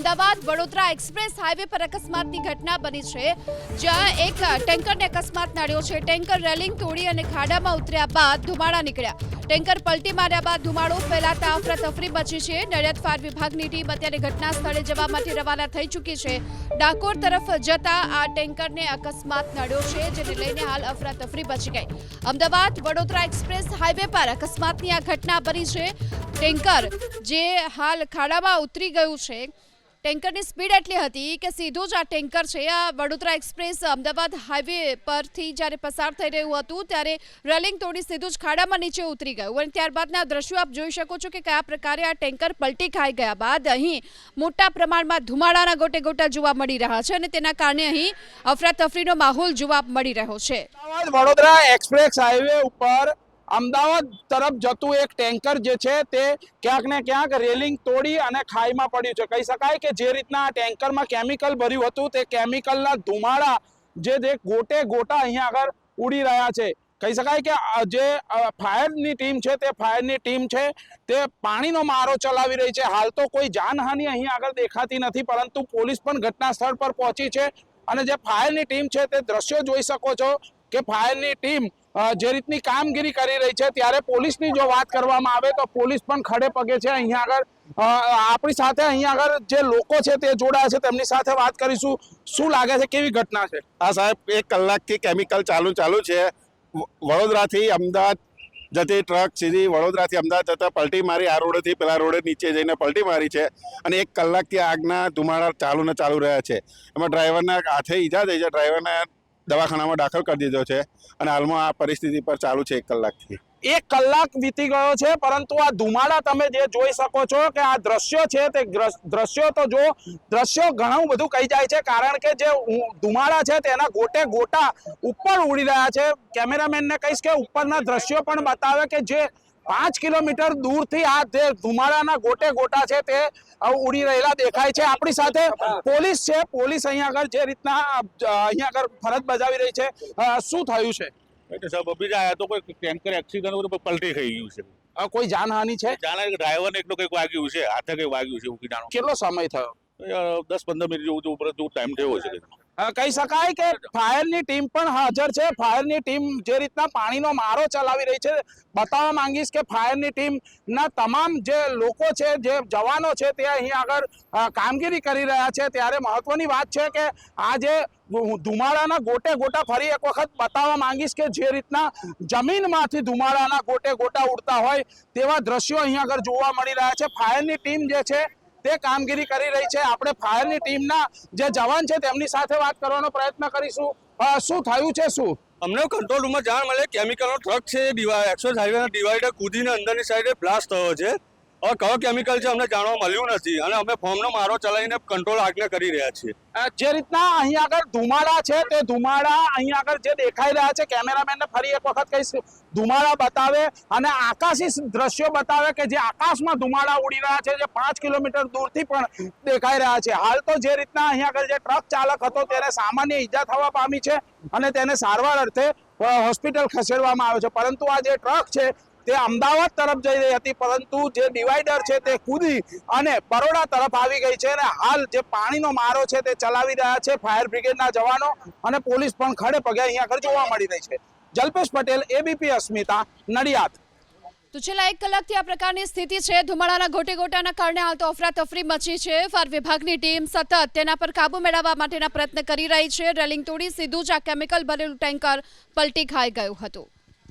Ahmedabad Vadodara express highway પર અકસ્માતની ઘટના બની છે, જ્યાં એક ટેન્કરને અકસ્માત નડ્યો છે। ટેન્કર રેલિંગ તોડી અને ખાડામાં ઉતર્યા બાદ ધુમાડા નીકળ્યા। ટેન્કર પલટી માર્યા બાદ ધુમાડો ફેલાતા અફરાતફરી મચી છે। નડિયાદ ફાયર વિભાગની ટીમ અત્યારે ઘટના સ્થળે જવા માટે રવાના થઈ ચૂકી છે। ડાકોર તરફ જતા આ ટેન્કરને અકસ્માત નડ્યો છે, જેને લઈને હાલ અફરાતફરી મચી ગઈ। અમદાવાદ વડોદરા એક્સપ્રેસ હાઈવે પર અકસ્માતની આ ઘટના બની છે। ટેન્કર જે હાલ ખાડામાં ઉતરી ગયું છે। ટેન્કરની સ્પીડ એટલી હતી કે સીધું જ આ ટેન્કર છે આ વડોદરા એક્સપ્રેસ અમદાવાદ હાઈવે પરથી જ્યારે પસાર થઈ રહ્યું હતું ત્યારે રેલિંગ તોડી સીધું જ ખાડામાં નીચે ઉતરી ગયું અને ત્યારબાદના દ્રશ્યો આપ જોઈ શકો છો કે કયા પ્રકારે આ ટેન્કર પલટી ખાઈ ગયા બાદ અહીં મોટા પ્રમાણમાં ધુમાડાના ગોટે ગોટા જોવા મળી રહ્યા છે અને તેના કારણે અહીં અફરાતફરીનો માહોલ જોવા મળી રહ્યો છે। વડોદરા એક્સપ્રેસ હાઈવે ઉપર અમદાવાદ તરફ જતું એક ટેન્કર જે છે તે ક્યાંક ને ક્યાંક રેલિંગ તોડી અને ખાઈમાં પડ્યું છે। કહી શકાય કે જે રીતના આ ટેન્કરમાં કેમિકલ ભર્યું હતું તે કેમિકલના ધુમાડા જે ગોટે ગોટા અહીંયા આગળ ઉડી રહ્યા છે। કહી શકાય કે જે ફાયરની ટીમ છે તે ફાયરની ટીમ છે તે પાણીનો મારો ચલાવી રહી છે। હાલ તો કોઈ જાનહાનિ અહીં આગળ દેખાતી નથી, પરંતુ પોલીસ પણ ઘટના સ્થળ પર પહોંચી છે અને જે ફાયરની ટીમ છે તે દ્રશ્યો જોઈ શકો છો કે ફાયરની ટીમ જે રીતની કામગીરી કરી રહી છે, ત્યારે પોલીસની જો વાત કરવામાં આવે તો પોલીસ પણ ખડે પગે છે। અહીંયા આગળ આપણી સાથે અહીંયા આગળ જે લોકો છે તે જોડાયા છે, તેમની સાથે વાત કરીશું। શું લાગે છે, કેવી ઘટના છે? હા સાહેબ, 1 કલાકથી કેમિકલ ચાલુ છે। વડોદરાથી અમદાવાદ જતી ટ્રક સીધી વડોદરાથી અમદાવાદ જતા પલટી મારી, આ રોડેથી પેલા રોડે નીચે જઈને પલટી મારી છે અને 1 કલાકથી આગના ધુમાડા ચાલુ રહ્યા છે। એમાં ડ્રાઈવરના હાથે ઈજા થઈ છે, ડ્રાઈવરને દવાખાનામાં દાખલ કરી દીધો છે અને હાલમાં આ પરિસ્થિતિ પર ચાલુ છે 1 કલાકથી। 1 કલાક વીતી ગયો છે, પરંતુ આ ધુમાડા તમે જે જોઈ શકો છો કે આ દ્રશ્યો છે તે દ્રશ્યો તો જો દ્રશ્યો ઘણું બધું કહી જાય છે, કારણ કે જે ધુમાડા છે તેના ગોટે ગોટા ઉપર ઉડી રહ્યા છે। કેમેરામેનને કહીશ કે ઉપરના દ્રશ્યો પણ બતાવે કે જે 5 કિલોમીટર દૂરથી આ જે ધુમાડાના ગોટે ગોટા છે તે ઉડી રહેલા દેખાય છે। આપણી સાથે પોલીસ છે, પોલીસ અહીંયા આગળ જે રીતના અહીંયા આગળ ફરજ બજાવી રહી છે, શું થયું છે? સાહેબ અભી આયા તો કોઈ ટેન્કર એક્સિડન્ટ પલટી થઈ ગયું છે। કોઈ જાનહાનિ છે? ડ્રાઈવરને એકલો કંઈક વાગ્યું છે, હાથે કંઈક વાગ્યું છે, એવું જાણો। કેટલો સમય થયો? 10-15 મિનિટ જેવું ટાઈમ થયો છે। કહી શકાય કે ફાયરની ટીમ પણ હાજર છે। ફાયરની ટીમ જે રીતના પાણીનો મારો ચલાવી રહી છે, બતાવવા માંગીશ કે ફાયરની ટીમના તમામ જે લોકો છે, જે જવાનો છે તે અહીં આગળ કામગીરી કરી રહ્યા છે। ત્યારે મહત્વની વાત છે કે આ જે ધુમાડાના ગોટે ગોટા ફરી એક વખત બતાવવા માંગીશ કે જે રીતના જમીનમાંથી ધુમાડાના ગોટે ગોટા ઉડતા હોય તેવા દ્રશ્યો અહીં આગળ જોવા મળી રહ્યા છે। ફાયરની ટીમ જે છે તે કામગીરી કરી રહી છે। આપણે ફાયરની ટીમના જે જવાન છે તેમની સાથે વાત કરવાનો પ્રયત્ન કરીશું। શું થયું છે? શું અમને કંટ્રોલ રૂમમાં જાણ મળે કેમિકલનો ટ્રક છે એક્સપ્રેસ હાઈવેના ડિવાઈડર કૂદીને અંદરની સાઈડે બ્લાસ્ટ થયો છે। હવે કયો કેમિકલ છે અમને જાણવા મળ્યું નથી અને અમે ફોર્મનો મારો ચલાવીને કંટ્રોલ આગળ કરી રહ્યા છીએ। જે રીતના અહીં આગળ ધુમાડા છે તે ધુમાડા અહીં આગળ જે દેખાઈ રહ્યા છે, કેમેરામેનને ફરી એક વખત કહીશ ધુમાડા બતાવે અને આકાશી દ્રશ્યો બતાવે કે જે આકાશમાં ધુમાડા ઉડી રહ્યા છે, જે 5 કિલોમીટર દૂરથી પણ દેખાઈ રહ્યા છે। હાલ તો જે રીતના અહીં આગળ જે ટ્રક ચાલક હતો તેને સામાન્ય ઈજા થવા પામી છે અને તેને સારવાર અર્થે હોસ્પિટલ ખસેડવામાં આવ્યો છે, પરંતુ આ જે ટ્રક છે તે અમદાવાદ તરફ જઈ રહી હતી, પરંતુ જે ડિવાઈડર છે તે કૂદી અને બરોડા તરફ આવી ગઈ છે અને હાલ જે પાણીનો મારો છે તે ચલાવી રહ્યા છે ફાયર બ્રિગેડના જવાનો અને પોલીસ પણ ખડે પગે અહીંયા આગળ જોવા મળી રહી છે। જલ્પેશ પટેલ, ABP અસ્મિતા, નડિયાદ। તો છેલ્લા 1 કલાકથી આ પ્રકારની સ્થિતિ છે। ધુમાડાના ગોટે ગોટાના કારણે હાલ તો અફરાતફરી મચી છે। ફાયર વિભાગની ટીમ સતત તેના પર કાબુ મેળવવા માટેના પ્રયત્ન કરી રહી છે। રેલિંગ તોડી સીધું જ આ કેમિકલ ભરેલું ટેન્કર પલટી ખાઈ ગયું હતું।